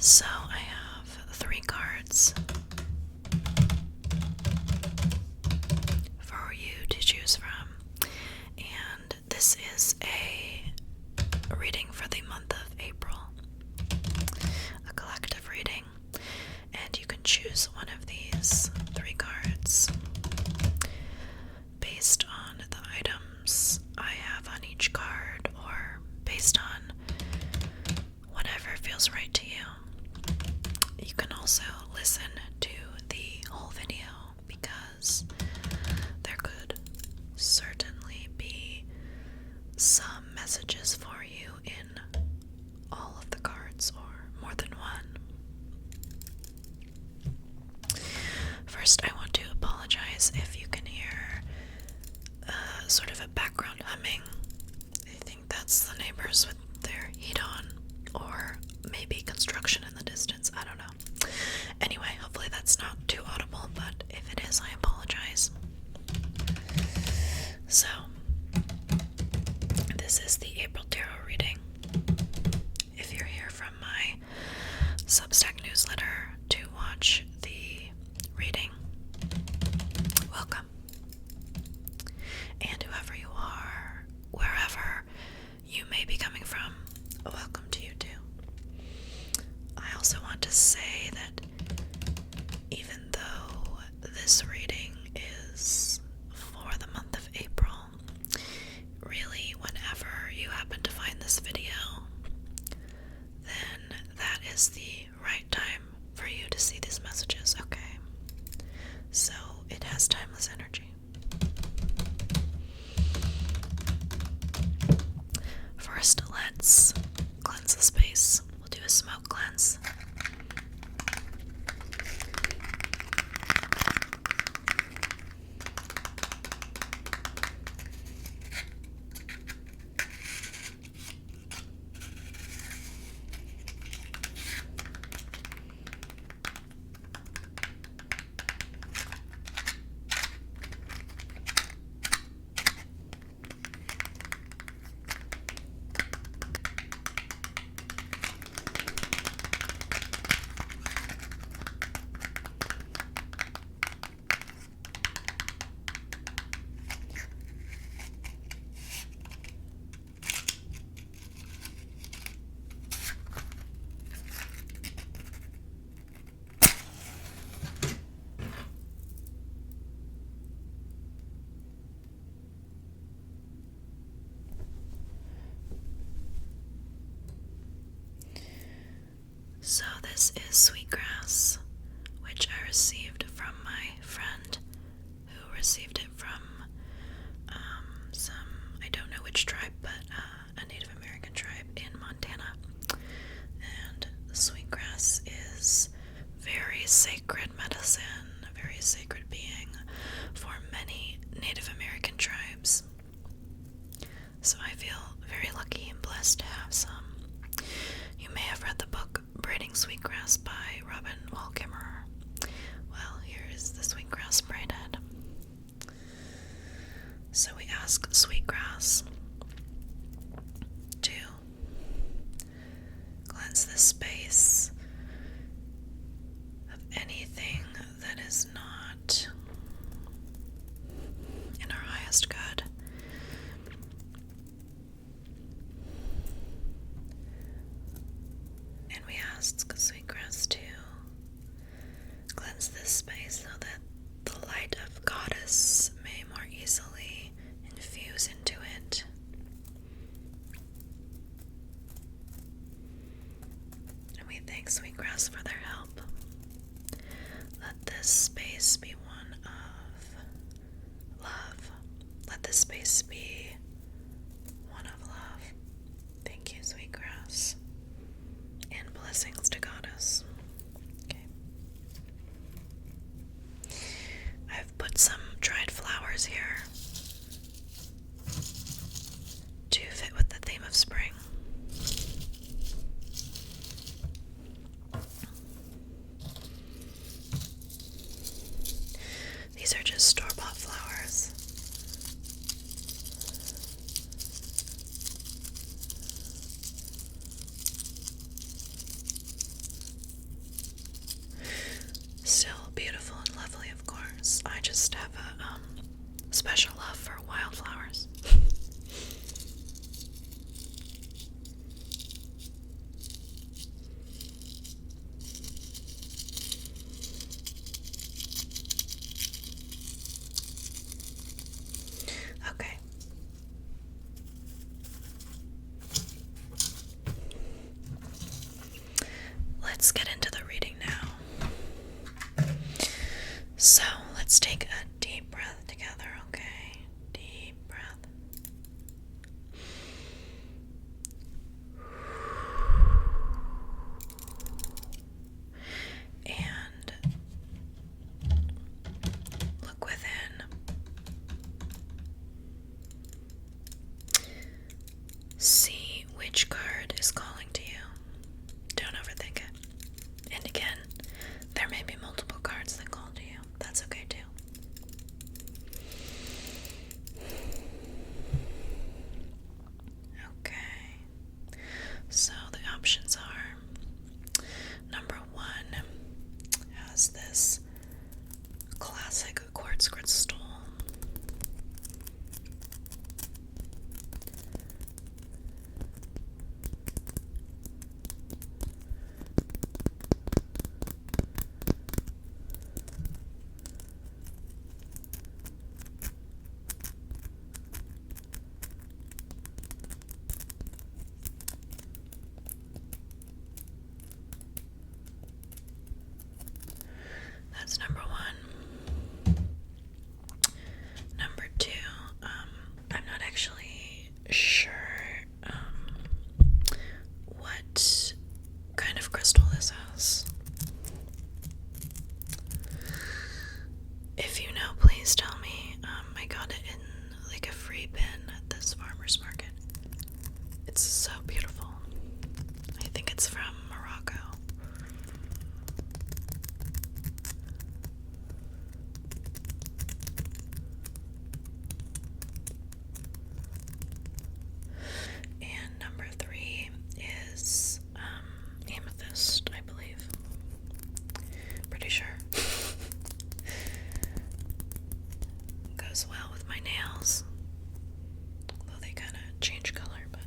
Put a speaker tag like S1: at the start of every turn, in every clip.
S1: So I have 3 cards for you to choose from, and this is a reading for the month of April, a collective reading, and you can choose one of these 3 cards based on the items I have on each card, or based on whatever feels right to you. You can also listen to the whole video because there could certainly be some messages for you in all of the cards, or more than one. First, I want to apologize if you can hear sort of a background humming. I think that's the neighbors with their heat on, or maybe construction in the distance. I don't know. Anyway, hopefully that's not too audible, but if it is, I apologize. So, this is the April Tarot reading. If you're here from my Substack newsletter to watch the reading, welcome. And whoever you are, wherever you may be coming from, welcome to you too. I also want to say that even though this reading is for the month of April, really whenever you happen to find this video, then that is the right time for you to see these messages, okay? So it has timeless energy. First, let's cleanse the space. We'll do a smoke cleanse. So this is Sweetgrass, which I received from my friend who received it from some, I don't know which tribe, but a Native American tribe in Montana. And sweetgrass is very sacred medicine, a very sacred being for many Native American tribes. So I feel very lucky and blessed to have some. You may have read the book Braiding Sweetgrass by Robin Wall Kimmerer. Well, here is the sweetgrass braided. So we ask sweetgrass to cleanse the space of anything that is not in our highest good. And we ask sweetgrass to cleanse this space so that the light of Goddess may more easily infuse into it. And we thank sweetgrass for their help. Let this space be one of love. Let this space be one of love. Thank you, sweetgrass. And blessings to Goddess. Okay. I've put some dried flowers here to fit with the theme of spring. These are just store-bought flowers. nails. Although they kind of change color, but.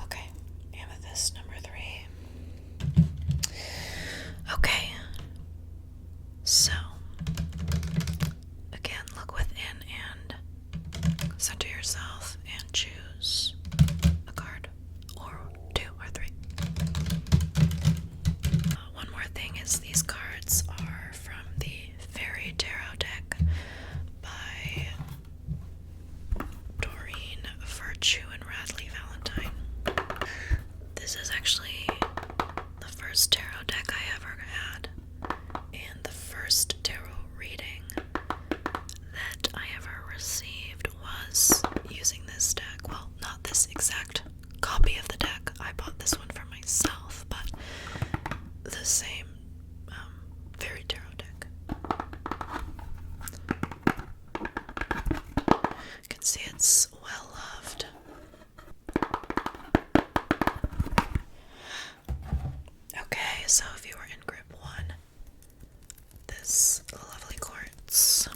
S1: Okay, amethyst number 3. Okay, so again, look within and center yourself and choose a card, or 2 or 3. One more thing is these cards are from the Fairy Tarot deck by Doreen Virtue and Radley Valentine. This is actually the first tarot deck I ever had, and the first tarot reading that I ever received was using this deck. Well, not this exact copy of the deck. I bought this one for myself, but the same Fairy Tarot deck. You can see it's well loved. Okay, so if you were in grip 1, this lovely quartz.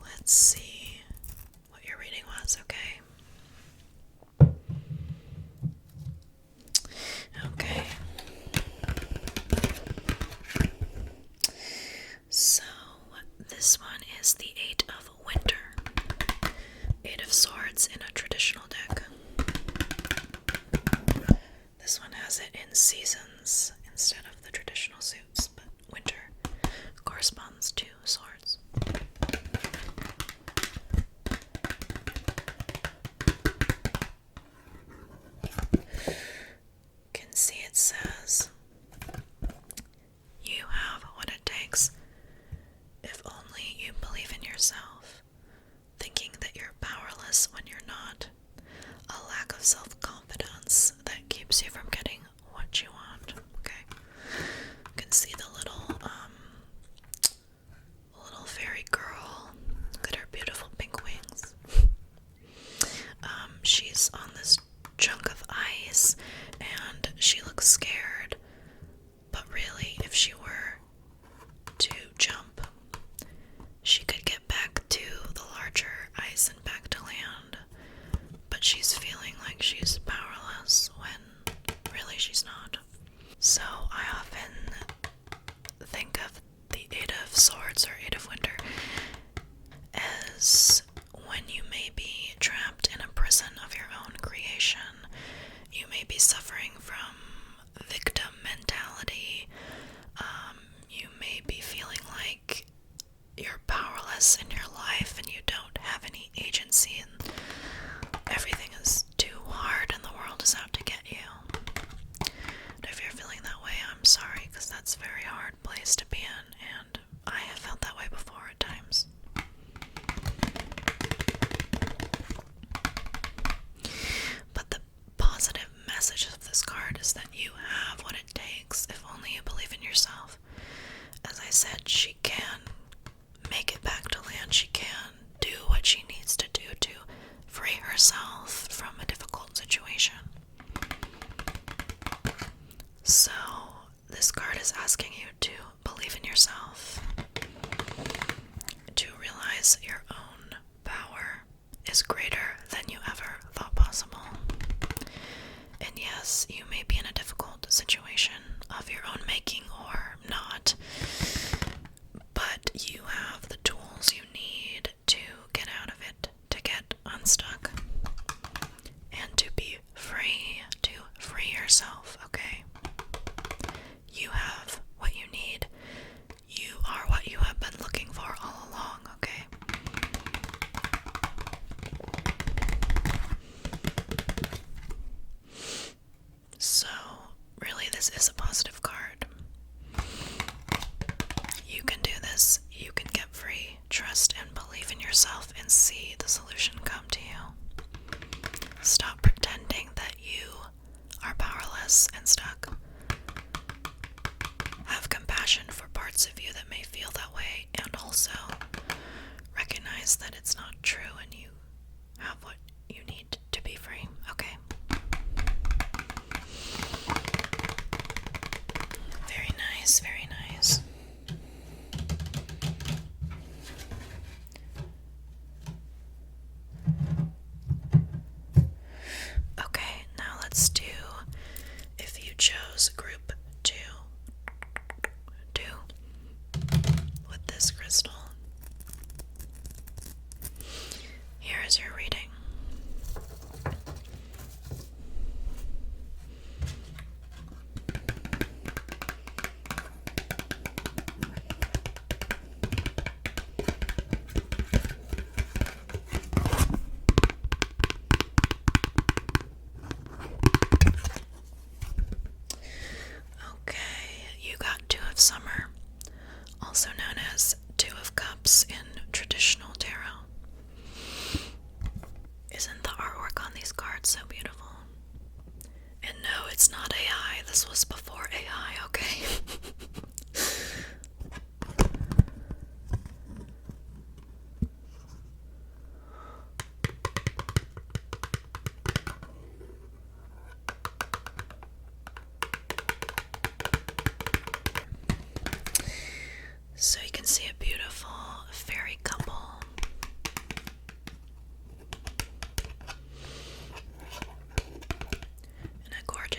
S1: Let's see what your reading was, okay? Okay. So, this one is the 8 of Winter. 8 of Swords in a traditional deck. This one has it in seasons instead of the traditional suits, but winter corresponds to swords. You can see it says, "You have what it takes if only you believe in yourself. Thinking that you're powerless when you're not. A lack of self-confidence that keeps you from getting what you want." Okay. You can see the little fairy girl. Look at her beautiful pink wings. She's on this chunk of ice and she looks scared, but really if she were to jump, she could get back to the larger ice and back to land, but she's feeling like she's powerless when really she's not. So I often think of the 8 of Swords or 8 of Winter as when you may be trapped in a prison of your own creation. You may be suffering from victim mentality. You may be feeling like you're powerless in your life and you don't have any agency and everything is too hard and the world is out to get you. And if you're feeling that way, I'm sorry, because that's a very hard place to be in, and I have felt that way before at times. But the positive message of this card is that you have what it takes if only you believe in yourself. As I said, she can make it back to land. She can do what she needs to do to free herself from a difficult situation. So, this card is asking you to believe in yourself, to realize your own power is greater than you ever thought possible. And yes, you may be in a difficult situation of your own making or not, but you have the tools you need to get out of it, to get unstuck, and to be free, to free yourself, okay? You have what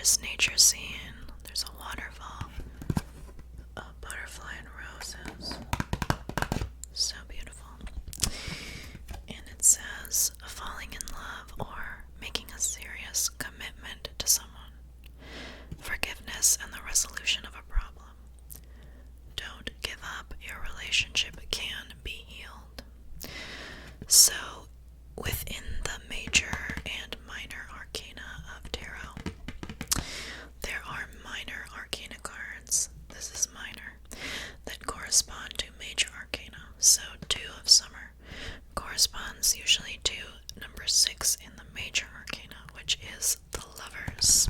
S1: gorgeous nature scene. There's a waterfall, a butterfly and roses. So beautiful. And it says, falling in love or making a serious commitment to someone. Forgiveness and the resolution of a problem. Don't give up. Your relationship can be healed. So, within the major and minor arcana of tarot, there are minor arcana cards. This is minor, that correspond to major arcana. So, 2 of Summer corresponds usually to number 6 in the major arcana, which is the Lovers.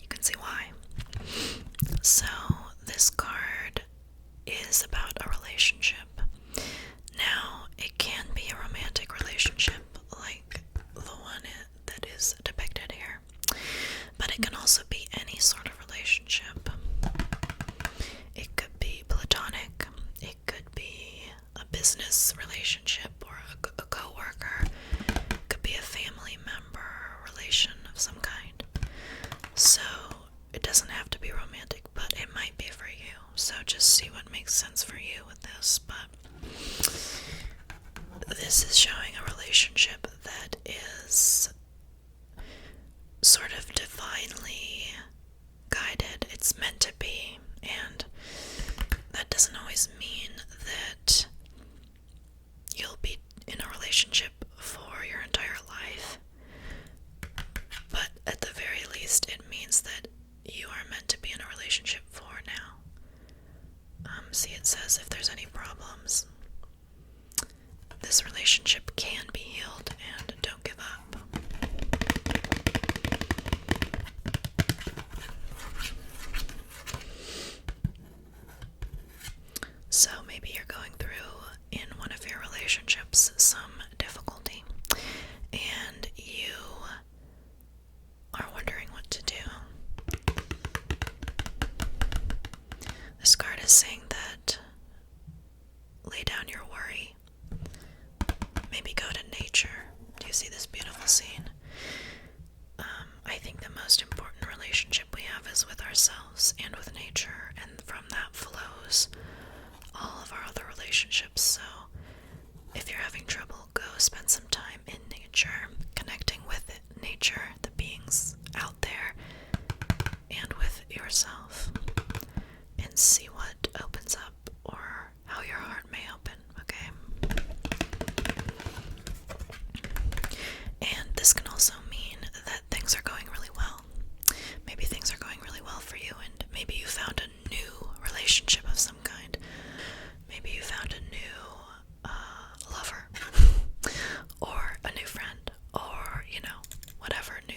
S1: You can see why. So, this card is about a relationship. Now, it can be a romantic relationship, like the one that is depicted here, but it can also be any sort of relationship. It could be platonic, it could be a business relationship or a co-worker, it could be a family member or relation of some kind. So it doesn't have to be romantic, but it might be for you. So just see what makes sense for you with this. But this is showing a relationship that is sort of divinely guided. It's meant to be, and that doesn't always mean that you'll be in a relationship for your entire life, but at the very least it means that you are meant to be in a relationship for now. See, it says if there's any problems, this relationship can be healed, and don't give up. So maybe you're going through, in one of your relationships, some difficulty, and you are wondering what to do. This card is saying that lay down your worry. Maybe go to nature. Do you see this beautiful scene? I think the most important relationship we have is with ourselves and with nature, and from that flows all of our other relationships. So if you're having trouble, go spend some time in nature, connecting with it, nature, the beings out there, and with yourself, and see what opens up, or how your heart may open, okay? And this can also mean that things are going really well. Maybe things are going really well for you, and maybe you found a new relationship of some kind. Maybe you found a new lover, or a new friend, or, whatever new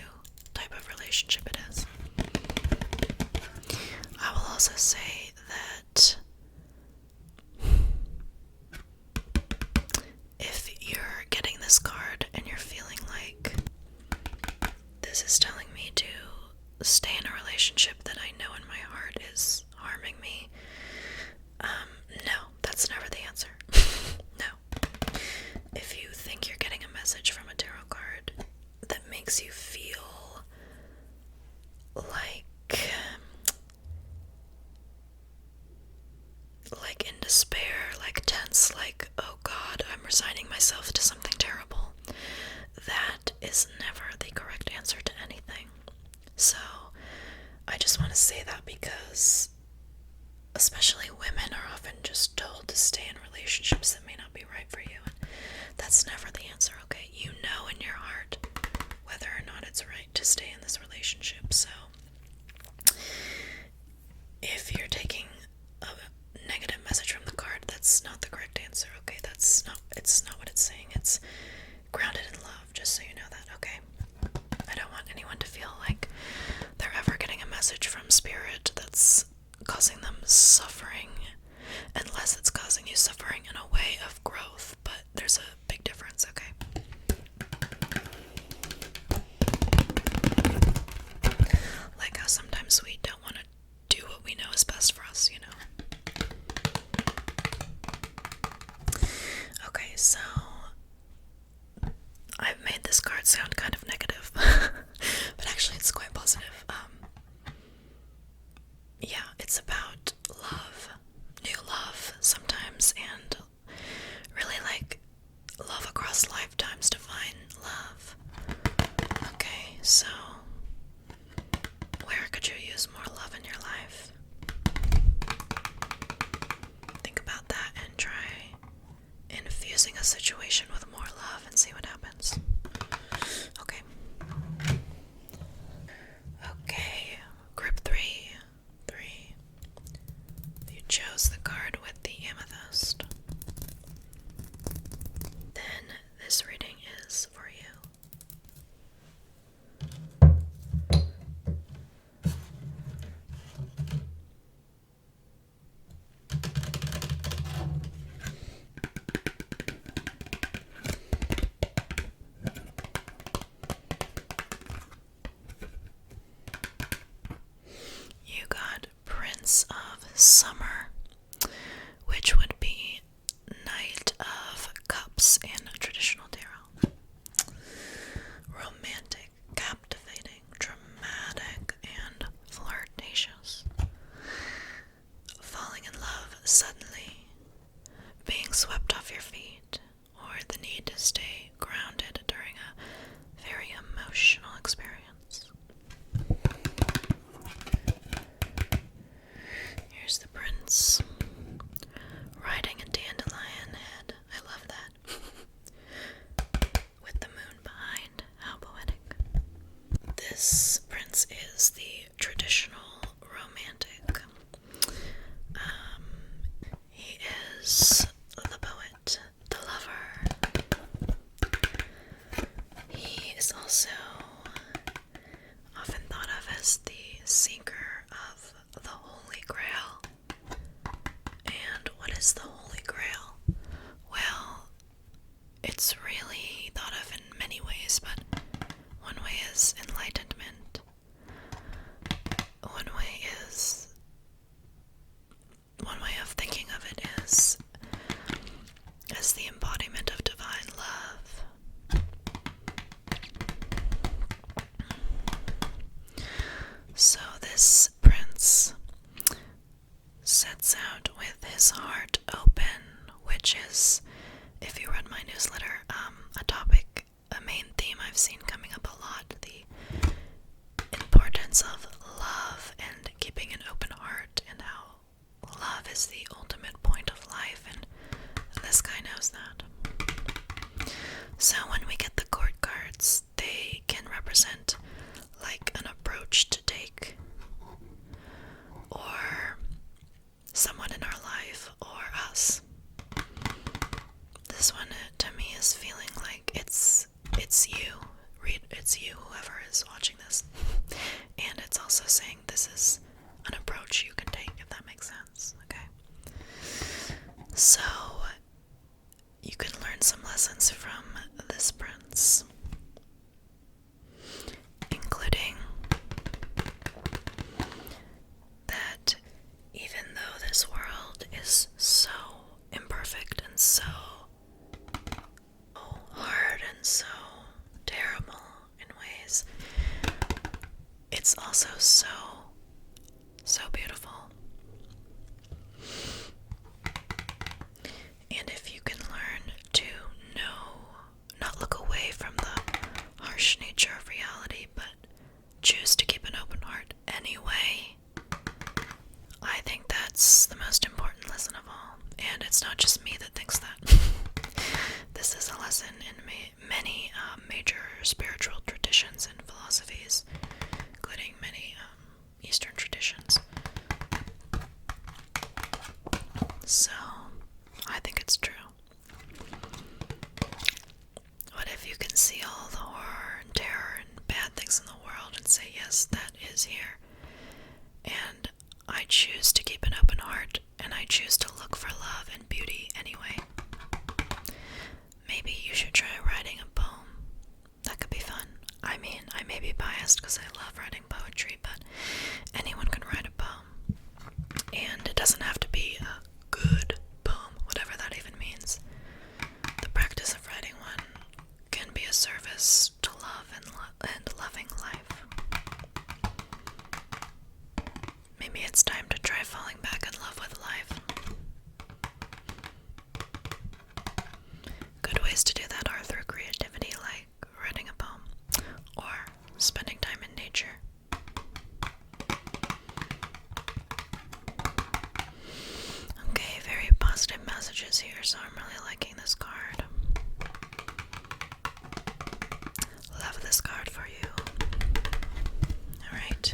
S1: this card sound kind of negative, but actually it's quite positive. Yeah, it's about love, new love sometimes, and really like love across lifetimes, divine love. Okay, so where could you use more love in your life? Think about that and try infusing a situation with more love and see what happens. Okay. Okay, group 3. You chose the card with the amethyst. Then this reading is for you. You got Prince of Summer, which would be Knight of Cups in traditional tarot. Romantic, captivating, dramatic, and flirtatious. Falling in love suddenly, being swept off your feet, or the need to stay grounded during a very emotional experience. Here's the prince riding a dandelion head. I love that. With the moon behind. How poetic. This prince is the traditional romantic. He is the poet, the lover. He is also often thought of as the seeker of the Holy Grail. And what is the Holy Grail? Well, it's really thought of in many ways, but one way is enlightenment. One way of thinking of it is as the embodiment of divine love. So this prince sets out with his heart open, which is, if you read my newsletter, a main theme I've seen coming up a lot, the importance of love and keeping an open heart, and how love is the ultimate point of life, and this guy knows that. So when we get the court cards, they can represent like an approach to take, or someone in our life, or us. This one to me is feeling like it's you. It's you, whoever is watching this. And it's also saying this is an approach you can take, if that makes sense. Okay. So you can learn some lessons from this prince, including that even though this world is so imperfect and so hard and so terrible in ways, it's also so beautiful. And if you can learn to not look away from the harsh nature of reality, but choose to keep an open heart anyway, I think that's the most important lesson of all. And it's not just me that thinks that. This is a lesson in many major spiritual traditions and philosophies, including many Eastern traditions. So, I think it's true. What if you can see all the horror and terror and bad things in the world and say, yes, that is here, and I choose to keep an open heart, and I choose to look for love and beauty anyway. Maybe you should try writing a poem. That could be fun. I mean, I may be biased because I love writing poetry, but anyone can write a poem. And it doesn't have to be a good poem, whatever that even means. The practice of writing one can be a service practice to love and loving life. Maybe it's time to try falling back in love with life. Good ways to do that are through creativity, like writing a poem or spending time in nature. Okay, very positive messages here, so I'm really liking this card. Love this card for you. Alright.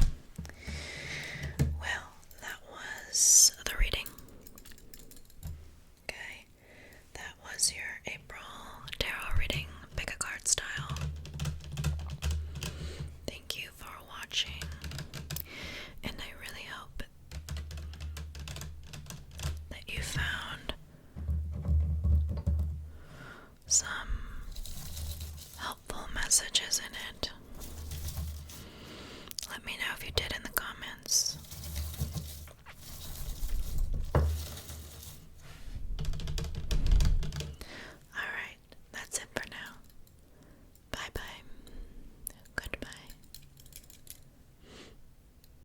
S1: Well, that was the reading. Okay, that was your April tarot reading, pick a card style. Thank you for watching, and I really hope that you found some helpful messages in it. Let me know if you did in the comments.